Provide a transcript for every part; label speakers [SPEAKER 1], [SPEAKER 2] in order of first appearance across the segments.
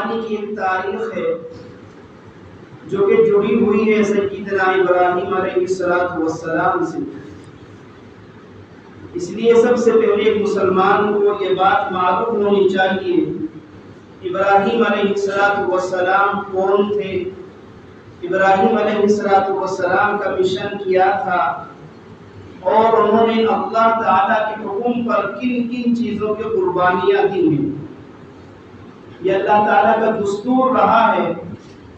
[SPEAKER 1] قربانی کی ایک تاریخ ہے جو کہ جڑی ہوئی ہے سیدنا ابراہیم علیہ السلام سے۔ اس لیے سب سے پہلے ایک مسلمان کو یہ بات معلوم ہونی چاہیے ابراہیم علیہ السلام کون تھے، ابراہیم علیہ السلام کا مشن کیا تھا، اور انہوں نے اللہ تعالیٰ کے حکم پر کن کن چیزوں کی قربانیاں دی ہیں۔ یہ اللہ تعالیٰ کا دستور رہا ہے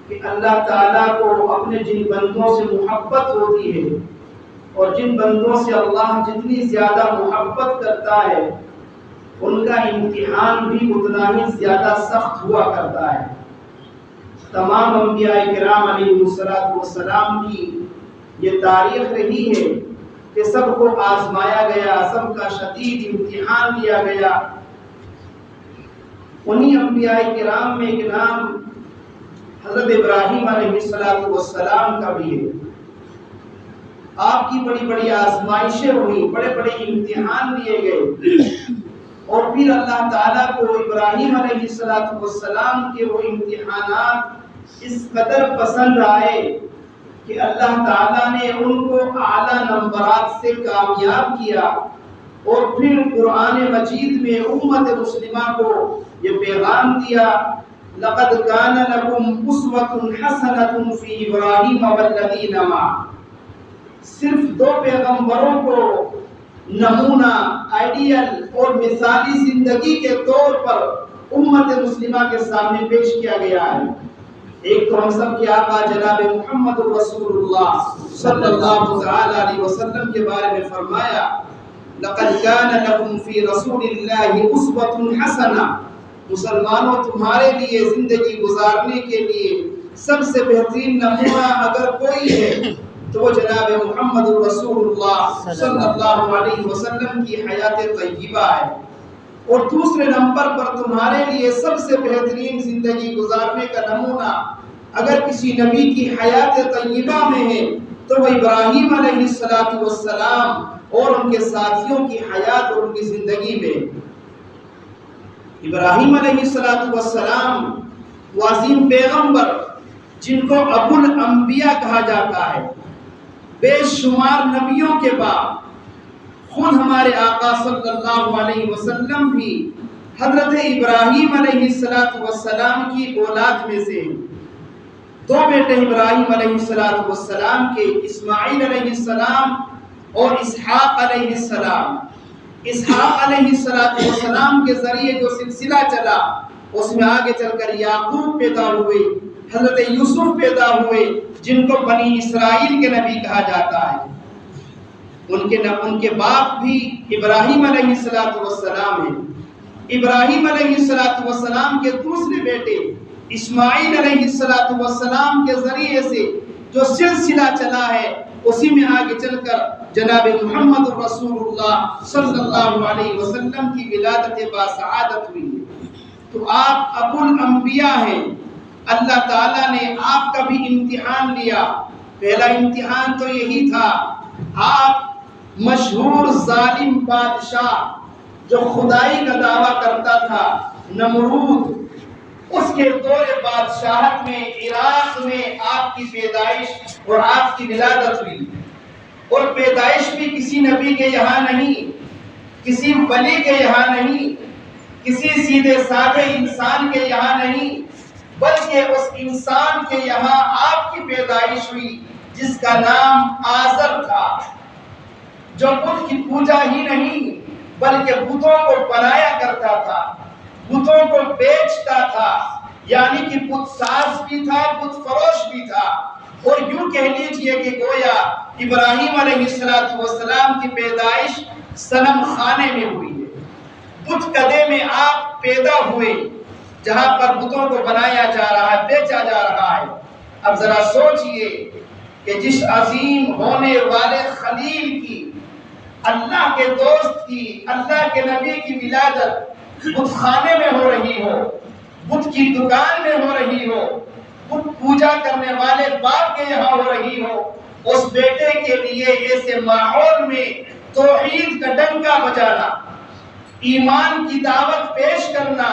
[SPEAKER 1] کہ اللہ تعالیٰ کو اپنے جن بندوں سے محبت ہوتی ہے اور جن بندوں سے اللہ جتنی زیادہ محبت کرتا ہے ان کا امتحان بھی اتنا ہی زیادہ سخت ہوا کرتا ہے۔ تمام انبیاء کرام علیہ السلام کی یہ تاریخ رہی ہے کہ سب کو آزمایا گیا، سب کا شدید امتحان لیا گیا۔ انہی انبیاء کرام میں ایک نام حضرت ابراہیم علیہ السلام کا بھی ہے۔ آپ کی بڑی بڑی آزمائشیں ہوئی، بڑے بڑے امتحان لیے گئے، اور پھر اللہ تعالیٰ کو ابراہیم علیہ السلام کے وہ امتحانات اس قدر پسند آئے کہ اللہ تعالیٰ نے ان کو اعلیٰ نمبرات سے کامیاب کیا، اور پھر قرآن مجید میں امت مسلمہ کو یہ پیغام دیا، لَقَدْ كَانَ لَكُمْ أُسْوَةٌ حَسَنَةٌ فِي إِبْرَاهِيمَ وَالَّذِينَ مَعَهُ۔ صرف دو پیغمبروں کو نمونہ، آئیڈیل اور مثالی زندگی کے طور پر امت مسلمہ کے سامنے پیش کیا گیا ہے۔ ایک تو ہم سب کے آقا جناب محمد رسول اللہ صلی اللہ علیہ وسلم کے بارے میں فرمایا، لَقَدْ كَانَ لَكُمْ فِي رَسُولِ اللَّهِ أُسْوَةٌ حَسَنَةٌ۔ مسلمانوں تمہارے لیے زندگی گزارنے کے لیے سب سے بہترین نمونہ اگر کوئی ہے تو وہ جناب محمد رسول اللہ صلی اللہ علیہ وسلم کی حیات طیبہ ہے، اور دوسرے نمبر پر تمہارے لیے سب سے بہترین زندگی گزارنے کا نمونہ اگر کسی نبی کی حیات طیبہ میں ہے تو وہ ابراہیم علیہ السلام اور ان کے ساتھیوں کی حیات اور ان کی زندگی میں۔ ابراہیم علیہ السلام وہ عظیم پیغمبر جن کو ابو الانبیاء کہا جاتا ہے، بے شمار نبیوں کے بعد خود ہمارے آقا صلی اللہ علیہ وسلم بھی حضرت ابراہیم علیہ السلام کی اولاد میں سے ہیں۔ دو بیٹے ابراہیم علیہ السلام کے، اسماعیل علیہ السلام اور اسحاق علیہ السلام۔ اسحاق علیہ السلام کے ذریعے جو سلسلہ چلا اس میں آگے چل کر یعقوب پیدا ہوئے، حضرت یوسف پیدا ہوئے جن کو بنی اسرائیل کے نبی کہا جاتا ہے۔ ان کے باپ بھی ابراہیم علیہ السلام ہیں۔ ابراہیم علیہ السلام کے دوسرے بیٹے اسماعیل علیہ السلام کے ذریعے سے جو سلسلہ چلا ہے اسی میں آگے چل کر جناب محمد رسول اللہ صلی اللہ علیہ وسلم کی ولادت باسعادت ہوئی ہے۔ تو آپ ابو الانبیاء ہیں۔ اللہ تعالیٰ نے آپ کا بھی امتحان لیا۔ پہلا امتحان تو یہی تھا، آپ مشہور ظالم بادشاہ جو خدائی کا دعویٰ کرتا تھا نمرود، اس کے دور بادشاہت میں عراق میں آپ کی پیدائش اور آپ کی ولادت ہوئی، اور پیدائش بھی کسی نبی کے یہاں نہیں، کسی ولی کے یہاں نہیں، کسی سیدھے سادے انسان کے یہاں نہیں، بلکہ اس انسان کے یہاں آپ کی پیدائش ہوئی جس کا نام آزر تھا، جو بت کی پوجا ہی نہیں بلکہ بتوں کو بنایا کرتا تھا، بتوں کو بیچتا تھا، یعنی کہ بت ساز بھی تھا، بت فروش بھی تھا۔ اور یوں کہہ لیجئے کہ گویا ابراہیم علیہ السلام کی پیدائش صنم خانے میں ہوئی ہے، بت کدے میں آپ پیدا ہوئے جہاں پر بتوں کو بنایا جا رہا ہے، بیچا جا رہا ہے۔ اب ذرا سوچئے کہ جس عظیم ہونے والے خلیل کی، اللہ کے دوست کی، اللہ کے نبی کی ولادت بت خانے میں ہو رہی ہو، بت کی دکان میں ہو رہی ہو، بت پوجا کرنے والے باپ کے یہاں ہو رہی ہو، اس بیٹے کے لیے ایسے ماحول میں توحید کا ڈنکا بجانا، ایمان کی دعوت پیش کرنا،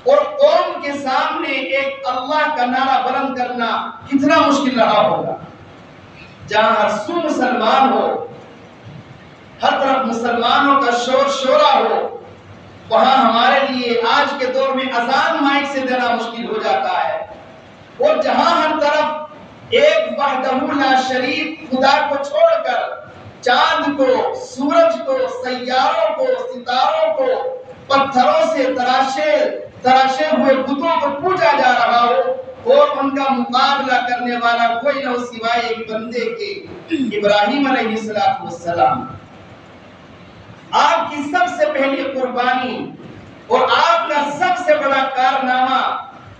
[SPEAKER 1] اور قوم کے سامنے ایک اللہ کا نعرہ بلند کرنا کتنا مشکل رہا ہوگا. جہاں ہر سو مسلمان ہو، ہر طرف مسلمانوں کا شور شورا ہو، وہاں ہمارے لیے آج کے دور میں اذان مائک سے دینا مشکل ہو جاتا ہے. اور جہاں ہر طرف ایک وحدہ لا شریک خدا کو چھوڑ کر چاند کو، سورج کو، سیاروں کو، ستاروں کو پتھروں سے تراشے ہوئے بتوں کو پوجا جا رہا ہو اور ان کا مقابلہ کرنے والا کوئی نہ ہو سوائے ایک بندے کے، ابراہیم علیہ السلام. آپ کی سب سے پہلی قربانی اور آپ کا سب سے بڑا کارنامہ،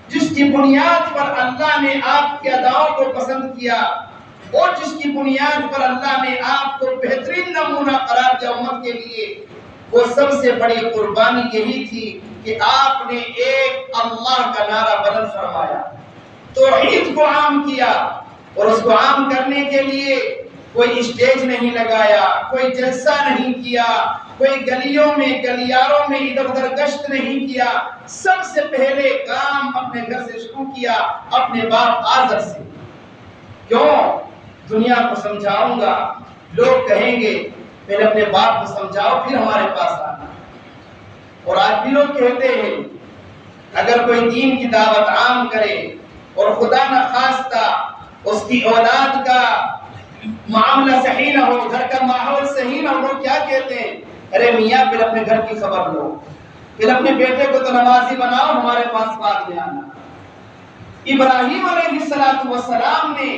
[SPEAKER 1] جس کی بنیاد پر اللہ نے آپ کے اداؤں کو پسند کیا اور جس کی بنیاد پر اللہ نے آپ کو بہترین نمونہ قرار دیا امت کے لیے، وہ سب سے بڑی قربانی یہی تھی کہ آپ نے ایک اللہ کا نعرہ بلند فرمایا، توحید کو عام کیا. اور اس کو عام کرنے کے لیے کوئی اسٹیج نہیں لگایا، کوئی جلسہ نہیں کیا، کوئی گلیوں میں گلیاروں میں ادھر ادھر گشت نہیں کیا. سب سے پہلے کام اپنے گھر سے شروع کیا، اپنے باپ آزر سے. کیوں؟ دنیا کو سمجھاؤں گا، لوگ کہیں گے پہلے اپنے باپ کو سمجھاؤ پھر ہمارے پاس آنا. اور آج بھی لوگ کہتے ہیں اگر کوئی دین کی دعوت عام کرے اور خدا نخواستہ اس کی اولاد کا معاملہ صحیح نہ ہو، گھر کا ماحول صحیح نہ ہو، لوگ کیا کہتے ہیں؟ ارے میاں پھر اپنے گھر کی خبر لو، پھر اپنے بیٹے کو تو نمازی بناؤ، ہمارے پاس بعد میں آنا. ابراہیم علیہ السلام نے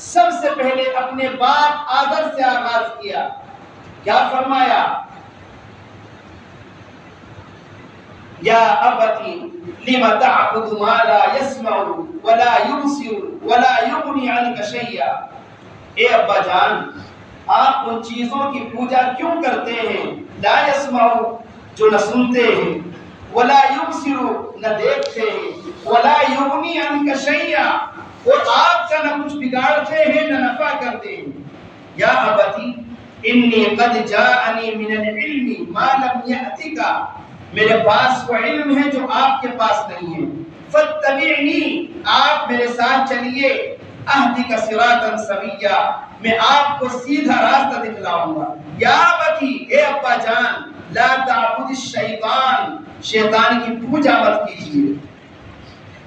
[SPEAKER 1] سب سے پہلے اپنے باپ آدر سے آغاز کیا. کیا فرمایا؟ یا ابتی لم تعبد ما لا يسمع ولا يبصر ولا يغني عنك شيئا. اے ابا جان، آپ ان چیزوں کی پوجا کیوں کرتے ہیں لا يسمع، جو نہ سنتے ہیں، ولا يبصر، نہ دیکھتے ہیں، ولا يغني عنك شيئا، اور آپ کا نہ کچھ بگاڑتے ہیں نہ نفع کرتے ہیں. یا ابتی انی قد جاءنی من العلم ما لم یأتک، میرے پاس وہ علم ہے جو آپ کے پاس نہیں ہے. فاتبعنی، آپ میرے ساتھ چلیے. اہدک صراطا سویا، میں آپ کو سیدھا راستہ دکھلاؤں گا. یا ابتی، اے ابا جان، لا تعبد الشیطان، شیطان کی پوجا مت کیجیے.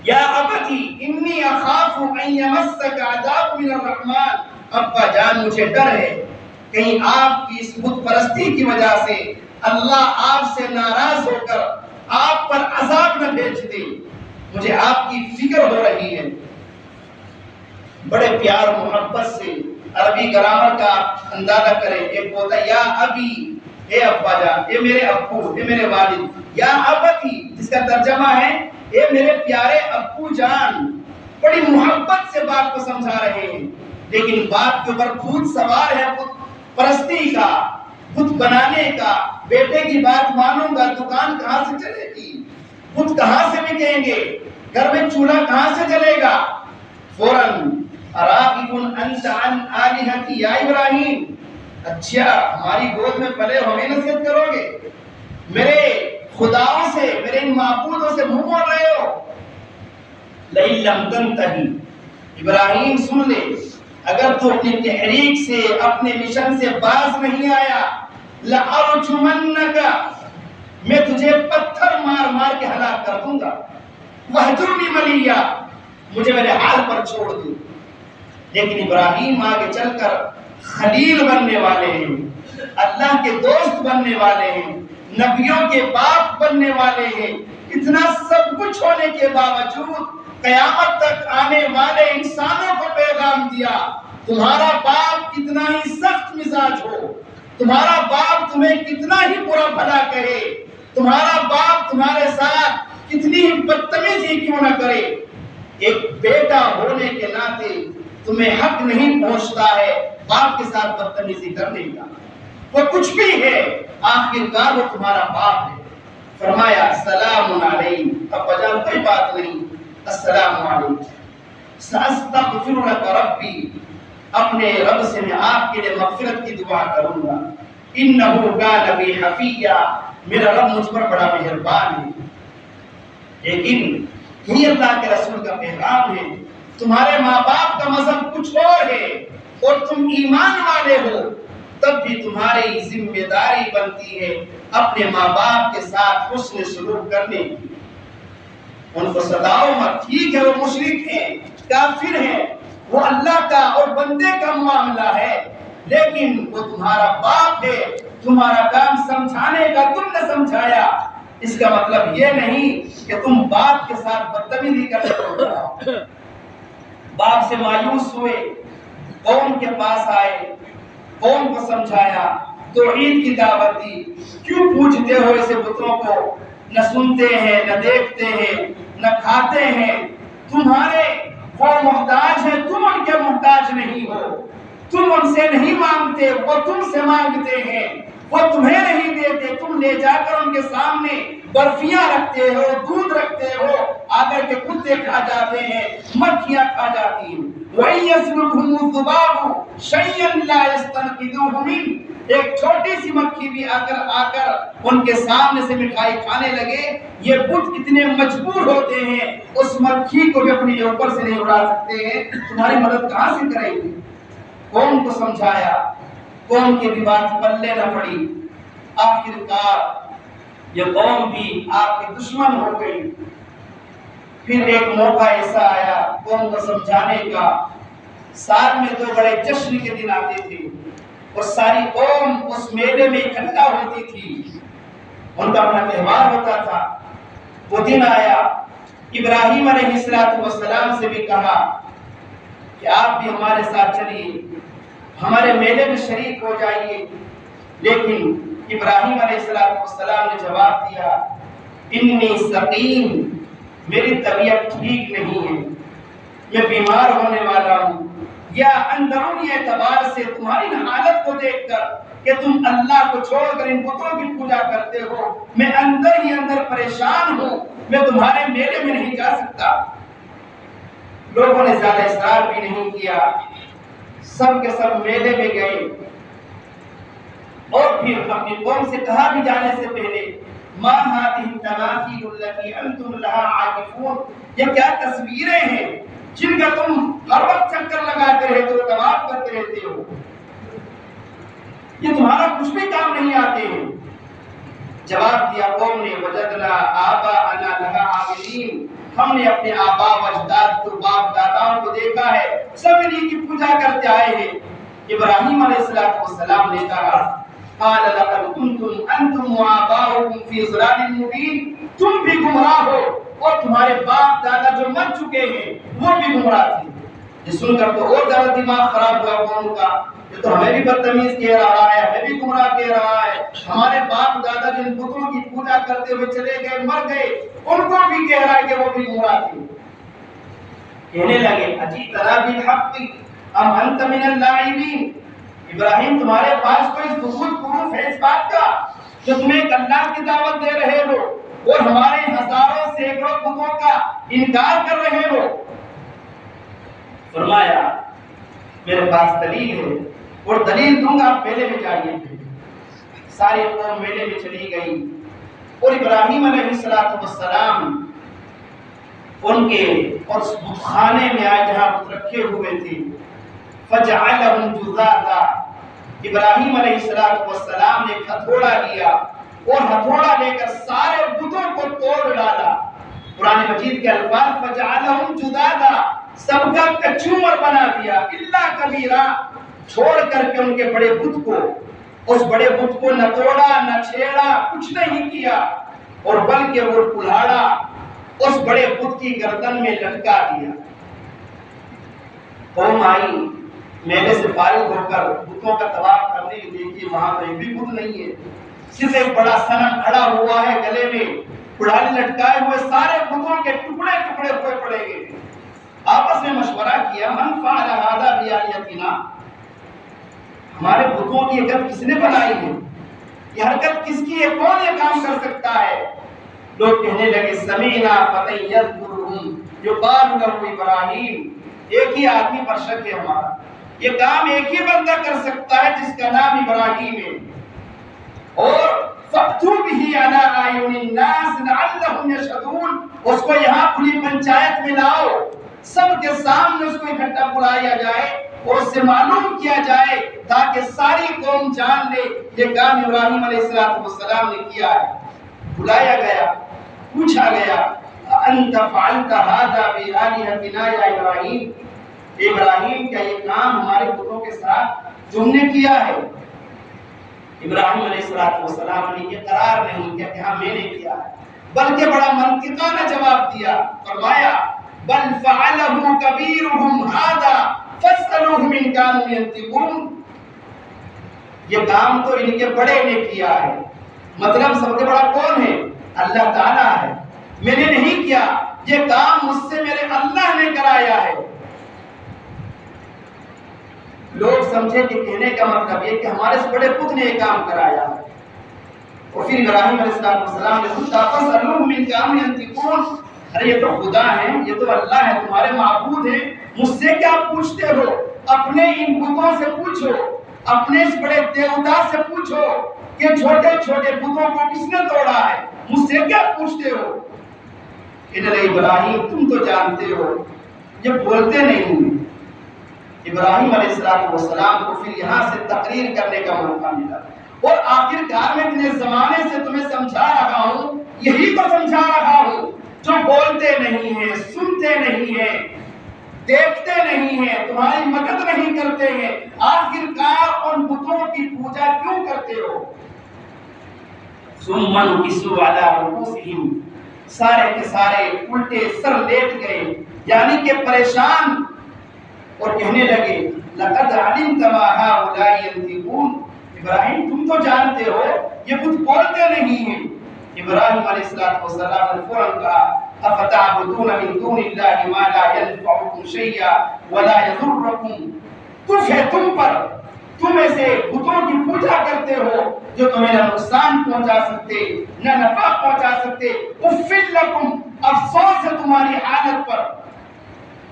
[SPEAKER 1] یا ابتی انی اخاف ان یمسک عذاب من الرحمن، ابا جان مجھے ڈر ہے کہیں آپ کی اس بت پرستی کی وجہ سے اللہ آپ سے ناراض ہو کر آپ پر عذاب نہ بھیج دے، مجھے آپ کی فکر ہو رہی ہے. بڑے پیار محبت سے عربی گرامر کا اندازہ کریں. ایک ہوتا ہے یا ابی، اے ابا جان، اے میرے ابو، اے میرے والد. یا ابتی، جس کا ترجمہ ہے اے میرے پیارے ابو جان. بڑی محبت سے بات کو سمجھا رہے ہیں، لیکن بات کے اوپر بھوت سوار ہے، بت پرستی کا، بت بنانے کا. بیٹے کی بات مانوں گا، دکان کہاں سے چلے گی؟ بت کہاں سے بکیں گے؟ گھر میں چولہا کہاں سے جلے گا؟ فوراً اراغب انت عن آلہتی یا ابراہیم، اچھا ہماری گود میں پلے ہمیں نصیحت کرو گے؟ میرے خداؤں سے، میرے ان معبودوں سے منہ موڑ رہے ہو؟ لئن لم تنتہی، ابراہیم سن لے، اگر تو اپنی تحریک سے، اپنے مشن سے باز نہیں آیا، لأرجمنک، میں تجھے پتھر مار مار کے ہلاک کر دوں گا. وہجرنی ملیہ، مجھے میرے حال پر چھوڑ دے. لیکن ابراہیم آگے چل کر خلیل بننے والے ہیں، اللہ کے دوست بننے والے ہیں، نبیوں کے باپ بننے والے ہیں. اتنا سب کچھ ہونے کے باوجود قیامت تک آنے والے انسانوں کو پیغام دیا، تمہارا باپ کتنا ہی سخت مزاج ہو، تمہارا باپ تمہیں کتنا ہی برا بھلا کہے، تمہارا باپ تمہارے ساتھ کتنی ہی بدتمیزی کیوں نہ کرے، ایک بیٹا ہونے کے ناطے تمہیں حق نہیں پہنچتا ہے باپ کے ساتھ بدتمیزی کرنے کا. وہ کچھ بھی ہے، آخرکار وہ تمہارا باپ ہے. فرمایا سلام علیہ، اب بجان کوئی بات نہیں، السلام علیکم، سأستغفر لک ربی، اپنے رب سے میں آپ کے لیے مغفرت کی دعا کروں گا. انہ کان بی حفیہ، میرا رب مجھ پر بڑا مہربان ہے. لیکن یہ اللہ کے رسول کا پیغام ہے. تمہارے ماں باپ کا مذہب کچھ اور ہے اور تم ایمان والے ہو، تب بھی تمہاری ذمہ داری بنتی ہے اپنے ماں باپ کے ساتھ حسن سلوک کرنے کی. ان کو ستاؤ مت. ٹھیک ہے وہ مشرک ہیں، کافر ہیں، وہ اللہ کا اور بندے کا معاملہ ہے، لیکن وہ تمہارا باپ ہے. تمہارا کام سمجھانے کا، تم نے سمجھایا. اس کا مطلب یہ نہیں کہ تم باپ کے ساتھ بدتمیزی کرنے کو. باپ سے مایوس ہوئے، قوم کے پاس آئے، قوم کو سمجھایا، توحید کی دعوت دی. کیوں پوچھتے ہو اسے بتوں کو؟ نہ سنتے ہیں، نہ دیکھتے ہیں، نہ کھاتے ہیں. تمہارے وہ محتاج ہیں، تم ان کے محتاج نہیں ہو. تم ان سے نہیں مانگتے، وہ تم سے مانگتے ہیں. وہ تمہیں نہیں دیتے، تم لے جا کر ان کے سامنے برفیاں رکھتے ہو، دودھ رکھتے ہو، آ کر کے کتے کھا جاتے ہیں، مکھیاں کھا جاتی ہیں. وَإِن يَسْلُبْهُمُ الذُّبَابُ شَيْئًا لَا يَسْتَنقِذُوهُ مِنْهُ. ایک چھوٹی سی مکھی بھی آ کر ان کے سامنے سے مٹھائی کھانے لگے، یہ بت اتنے مجبور ہوتے ہیں، اس مکھی کو بھی اپنے اوپر سے نہیں اڑا سکتے ہیں. تمہاری مدد کہاں سے کریں گے؟ قوم کو سمجھایا، قوم کی بھی بات پلے نہ پڑی. آخر کار یہ قوم بھی آپ کے دشمن ہو گئی. پھر ایک موقع ایسا آیا قوم کو سمجھانے کا. سال میں 2 بڑے جشن کے دن آتے تھے اور ساری قوم اس میلے میں اکٹھا ہوتی تھی. ان کا اپنا تہوار ہوتا تھا. وہ دن آیا، ابراہیم علیہ السلام سے بھی کہا کہ آپ بھی ہمارے ساتھ چلیے، ہمارے میلے میں شریک ہو جائیے. لیکن ابراہیم علیہ السلام نے جواب دیا، انی سقیم، میری طبیعت ٹھیک نہیں ہے، میں بیمار ہونے والا ہوں. یا اندرونی اعتبار سے تمہاری حالت کو دیکھ کر کہ تم اللہ کو چھوڑ کر ان بتوں کی پوجا کرتے ہو، میں اندر ہی اندر پریشان ہوں، میں تمہارے میلے میں نہیں جا سکتا. لوگوں نے زیادہ اصرار بھی نہیں کیا، سب کے سب میلے میں گئے. اور پھر اپنی قوم سے کہا بھی جانے سے پہلے، ما هذه التماثيل التي انتم لها عاكفون. یہ کیا تصویریں ہیں جن کا تم ہر وقت چکر لگاتے رہتے ہو، طواف کرتے رہتے ہو؟ یہ تمہارا کچھ بھی کام نہیں آتے ہیں. جواب دیا قوم نے، وجدنا آباءنا لها عابدين. ہم نے اپنے آبا و اجداد کو، باپ داداؤں کو دیکھا ہے، سب انہی کی پوجا کرتے آئے ہیں. ابراہیم علیہ السلام نے کہا، قال لقد كنتم انتم وآباؤكم في ضلال مبين. تم بھی گمراہ ہو اور تمہارے باپ دادا جو مر چکے ہیں وہ بھی گمراہ تھے. یہ سن کر تو اور زیادہ دماغ خراب ہوا قوم کا. یہ تو ہمیں بھی بدتمیز کہہ رہا ہے، ہمیں بھی گمراہ کہہ رہا ہے. ہمارے باپ دادا جن بتوں کی پوجا کرتے ہوئے چلے گئے، مر گئے، ان کو بھی کہہ رہا ہے کہ وہ بھی گمراہ تھے. کہنے لگے، اجیتنا بالحق ام انت من اللاعبین. ابراہیم تمہارے پاس کوئی ثبوت پروف ہے اس بات کا کہ تم ایک اللہ کی دعوت دے رہے ہو اور ہمارے ہزاروں سینکڑوں بتوں کا انکار کر رہے ہو؟ فرمایا، میرے پاس دلیل ہے اور دلیل دوں گا، آپ میلے میں جائیے. ساری قوم میلے میں چلی گئی اور ابراہیم علیہ السلام ان کے اور بت خانے میں آئے جہاں بت رکھے ہوئے تھے. فجعلهم جذاذا. ابراہیم علیہ السلام نے ہتھوڑا لیا اور ہتھوڑا لے کر سارے بتوں کو توڑ ڈالا. قرآن مجید کے الفاظ فجعلهم جذاذا، سب کا کچومر بنا دیا. الا کبیرہ، چھوڑ کر کے ان کے بڑے بت کو. اس بڑے بت کو نہ توڑا نہ چھیڑا، کچھ نہیں کیا، اور بلکہ وہ کلاڑا اس بڑے بت کی گردن میں لٹکا دیا. قوم آئی، میلے سے فارغ ہو کر بتوں کا طواف کرنے کی دیکھی، وہاں کوئی بھی بت نہیں ہے، صرف ایک بڑا صنم کھڑا ہوا ہے، گلے میں کڑھالی لٹکائے ہوئے، سارے بتوں کے ٹکڑے ٹکڑے ہوئے پڑے گئے. آپس میں مشورہ کیا، من فعل هذا بآلهتنا. ہمارے بتوں کی حرکت کس نے بنائی ہے؟ یہ حرکت کس کی ہے؟ کون یہ کام کر سکتا ہے؟ لوگ کہنے لگے، سمینا فتى يذكرهم يقال له ابراہیم. ایک ہی آدمی پر شک ہے ہمارا، یہ کام ایک ہی بندہ کر سکتا ہے جس کا نام ابراہیم ہے. اور فَأْتُوا بِهِ عَلَىٰ أَعْيُنِ النَّاسِ لَعَلَّهُمْ يَشْهَدُونَ، اس کو یہاں کھلی پنچایت میں لاؤ، سب کے سامنے اس کو اکٹھا بلایا جائے اور اس سے معلوم کیا جائے تاکہ ساری قوم جان لے یہ کام ابراہیم علیہ السلام نے کیا ہے۔ بلایا گیا، پوچھا گیا انت فعلت هذا بآلهتنا یا ابراہیم، ابراہیم کیا یہ کام ہمارے بتوں کے ساتھ تم نے کیا ہے؟ ابراہیم علیہ السلام نے یہ قرار نہیں کیا کہ ہاں میں نے کیا ہے، بلکہ بڑا منطقانہ جواب دیا، فرمایا بل فعلہ کبیرہم ھذا فاسألوہم ان کانوا ینطقون، یہ کام تو ان کے بڑے نے کیا ہے، مطلب سب سے بڑا کون ہے؟ اللہ تعالیٰ ہے، میں نے نہیں کیا، یہ کام مجھ سے میرے اللہ نے کرایا ہے۔ لوگ سمجھے کہ کہنے کا مطلب یہ کہ ہمارے سے بڑے پت نے یہ کام کرایا ہے، اور پھر ابراہیم علیہ السلام نے پوچھا فاسألوہم ان کانوا ینطقون، ارے یہ تو خدا ہے، یہ تو اللہ ہے، تمہارے معبود ہیں، مجھ سے کیا پوچھتے ہو؟ اپنے ان بتوں سے پوچھو، اپنے اس بڑے دیوتا سے پوچھو کہ چھوٹے چھوٹے بتوں کو کس نے توڑا ہے، مجھ سے کیا پوچھتے ہو؟ ادھر ابراہیم تم تو جانتے ہو یہ بولتے نہیں۔ ابراہیم علیہ السلام کو پھر یہاں سے تقریر کرنے کا موقع ملا، اور آخر کار میں اتنے زمانے سے تمہیں سمجھا رہا ہوں، یہی تو سمجھا رہا ہوں جو بولتے نہیں ہیں، سنتے نہیں ہیں، دیکھتے نہیں ہیں، تمہاری مدد نہیں کرتے ہیں، آخر کار ان بتوں کی پوجا کیوں کرتے ہو؟ ثم نكسوا على رؤوسهم، سارے کے سارے الٹے سر لیٹ گئے، یعنی کہ پریشان، اور کہنے لگے لقد علمت ما هؤلاء ينطقون، ابراہیم تم تو جانتے ہو یہ کچھ بولتے نہیں ہیں۔ ابراہیم علیہ السلام نے فوراً کہا افتعبدون من دون اللہ ما لا ينفعكم شيئا ولا يضركم، کچھ ہے تم پر، تم ایسے بتوں کی پوجا کرتے ہو جو تمہیں نہ نقصان پہنچا سکتے نہ نفع پہنچا سکتے، اف لکم، افسوس ہے تمہاری حالت پر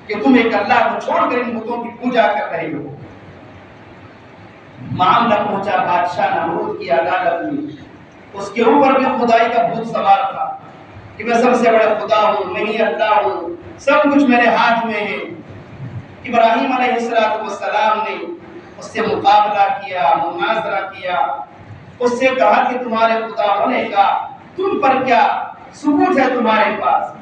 [SPEAKER 1] کہ تم ایک اللہ کو چھوڑ کر ان بتوں کی پوجا کر رہے ہو۔ معاملہ پہنچا بادشاہ نمرود کی عدالت میں، اس کے اوپر بھی خدائی کا بھوت سوار تھا کہ میں سب سے بڑا خدا ہوں، میں ہی اللہ ہوں، سب کچھ میرے ہاتھ میں ہے۔ ابراہیم علیہ السلام نے اس سے مقابلہ کیا، مناظرہ کیا، اس سے کہا کہ تمہارے خدا ہونے کا تم پر کیا ثبوت ہے تمہارے پاس؟